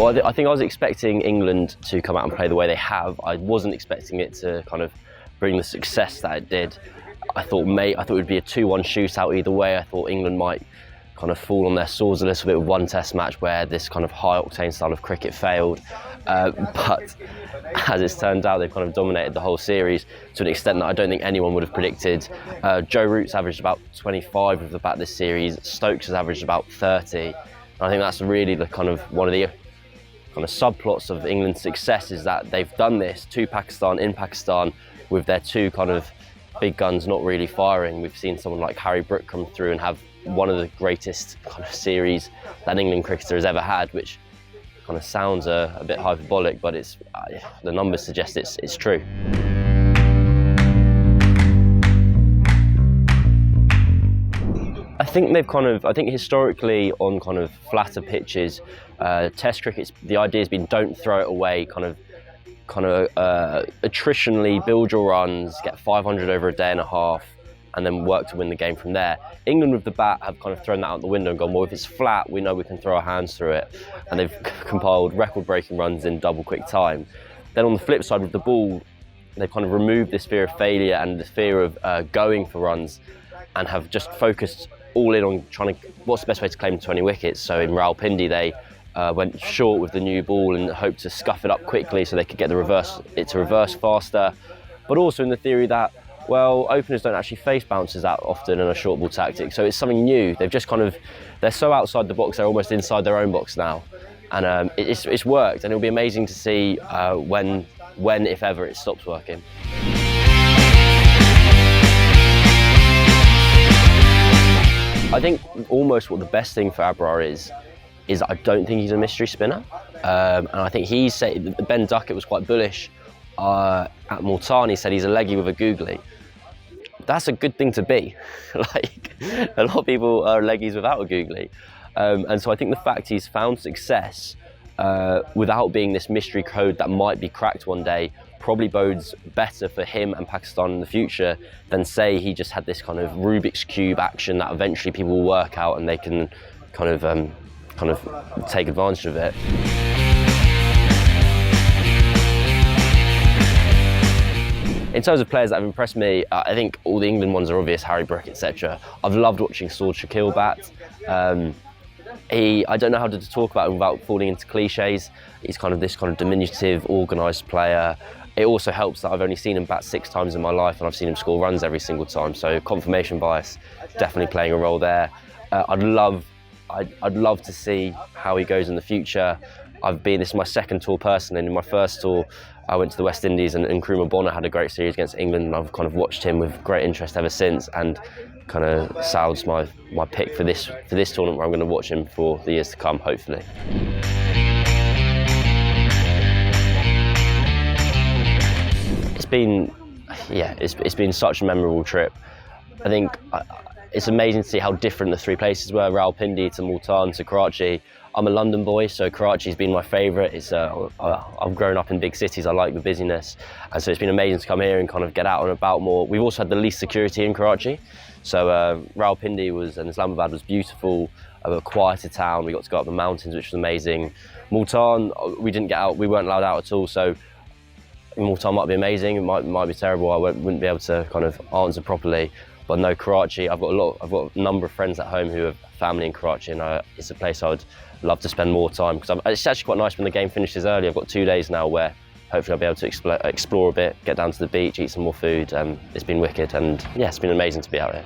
Well, I think I was expecting England to come out and play the way they have. I wasn't expecting it to kind of bring the success that it did. I thought it would be a 2-1 shootout either way. I thought England might kind of fall on their swords a little bit with one test match where this kind of high octane style of cricket failed. But as it's turned out, they've kind of dominated the whole series to an extent that I don't think anyone would have predicted. Joe Root's averaged about 25 with the bat this series. Stokes has averaged about 30. And I think that's really the kind of one of the kind of subplots of England's success, is that they've done this to Pakistan in Pakistan with their two kind of big guns not really firing. We've seen someone like Harry Brook come through and have one of the greatest kind of series that an England cricketer has ever had, which kind of sounds a bit hyperbolic, but it's the numbers suggest it's true. I think historically on kind of flatter pitches, Test cricket, the idea has been don't throw it away, kind of attritionally build your runs, get 500 over a day and a half, and then work to win the game from there. England with the bat have kind of thrown that out the window and gone, well, if it's flat, we know we can throw our hands through it. And they've compiled record-breaking runs in double quick time. Then on the flip side with the ball, they've kind of removed this fear of failure and the fear of going for runs, and have just focused all in on trying to, what's the best way to claim 20 wickets? So in Rawalpindi, they went short with the new ball and hoped to scuff it up quickly so they could get it to reverse faster. But also in the theory that, well, openers don't actually face bouncers that often in a short ball tactic, so it's something new. They've just they're so outside the box, they're almost inside their own box now. And it's worked, and it'll be amazing to see when, if ever, it stops working. I think almost what the best thing for Abrar is I don't think he's a mystery spinner. And I think he said, Ben Duckett was quite bullish at Multan. He said he's a leggy with a googly. That's a good thing to be. Like, a lot of people are leggies without a googly. And so I think the fact he's found success without being this mystery code that might be cracked one day probably bodes better for him and Pakistan in the future than, say, he just had this kind of Rubik's Cube action that eventually people will work out and they can kind of take advantage of it. In terms of players that have impressed me, I think all the England ones are obvious, Harry Brook, etc. I've loved watching Saud Shakil bat. I don't know how to talk about him without falling into cliches. He's this diminutive, organised player. It also helps that I've only seen him bat 6 times in my life and I've seen him score runs every single time, so confirmation bias definitely playing a role there. I'd love to see how he goes in the future. This is my second tour personally, and in my first tour I went to the West Indies and Nkrumah Bonner had a great series against England, and I've kind of watched him with great interest ever since, and kind of Saud's my pick for this tournament, where I'm going to watch him for the years to come, hopefully. It's been such a memorable trip. I think it's amazing to see how different the 3 places were, Rawalpindi to Multan to Karachi. I'm a London boy, so Karachi's been my favourite. I've grown up in big cities, I like the busyness, and so it's been amazing to come here and kind of get out and about more. We've also had the least security in Karachi, so Rawalpindi and Islamabad was beautiful, a quieter town. We got to go up the mountains, which was amazing. Multan, we didn't get out, we weren't allowed out at all, so Multan might be amazing, it might be terrible, I wouldn't be able to kind of answer properly. But no, Karachi, I've got a number of friends at home who have family in Karachi, and it's a place I would love to spend more time, because it's actually quite nice when the game finishes early. I've got 2 days now where hopefully I'll be able to explore a bit, get down to the beach, eat some more food. It's been wicked, and yeah, it's been amazing to be out here.